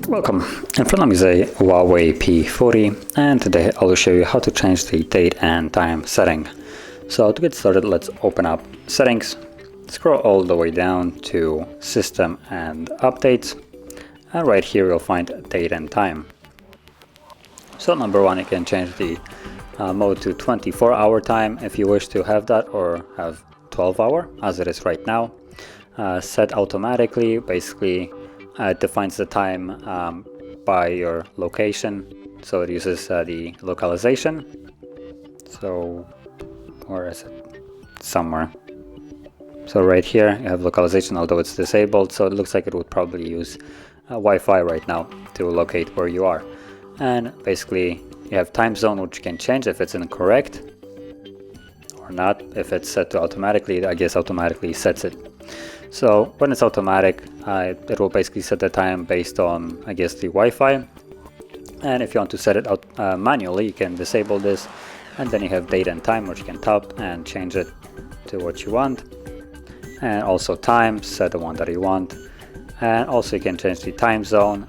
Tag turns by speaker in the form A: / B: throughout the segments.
A: Welcome, in front of me is a HUAWEI P40, and today I will show you how to change the date and time setting. So to get started, let's open up Settings, scroll all the way down to System and Updates, and right here you'll find Date and Time. So number one, you can change the mode to 24-hour time if you wish to have that, or have 12-hour as it is right now. Set automatically, basically it defines the time by your location, so it uses the localization. So where is it? Somewhere. So right here you have localization, although it's disabled, so it looks like it would probably use Wi-Fi right now to locate where you are. And basically you have time zone, which you can change if it's incorrect or not. If it's set to automatically, I guess automatically sets it. So when it's automatic, it will basically set the time based on, I guess, the Wi-Fi. And if you want to set it out manually, you can disable this, and then you have date and time, which you can tap and change it to what you want. And also time, set the one that you want. And also you can change the time zone,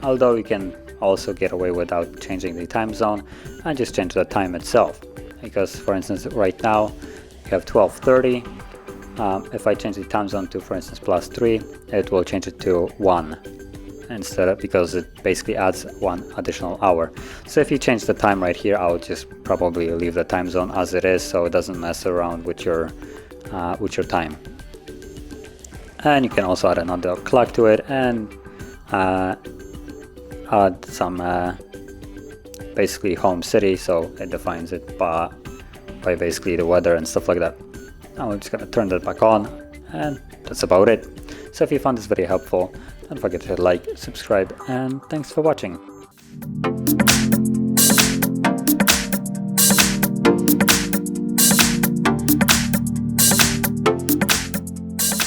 A: although you can also get away without changing the time zone and just change the time itself. Because for instance, right now you have 12:30. If I change the time zone to, for instance, +3, it will change it to 1 instead of, because it basically adds 1 additional hour. So if you change the time right here, I would just probably leave the time zone as it is, so it doesn't mess around with your time. And you can also add another clock to it and add some basically home city, so it defines it by basically the weather and stuff like that. Now we're just going to turn that back on, and that's about it. So if you found this video helpful, don't forget to hit like, subscribe, and thanks for watching.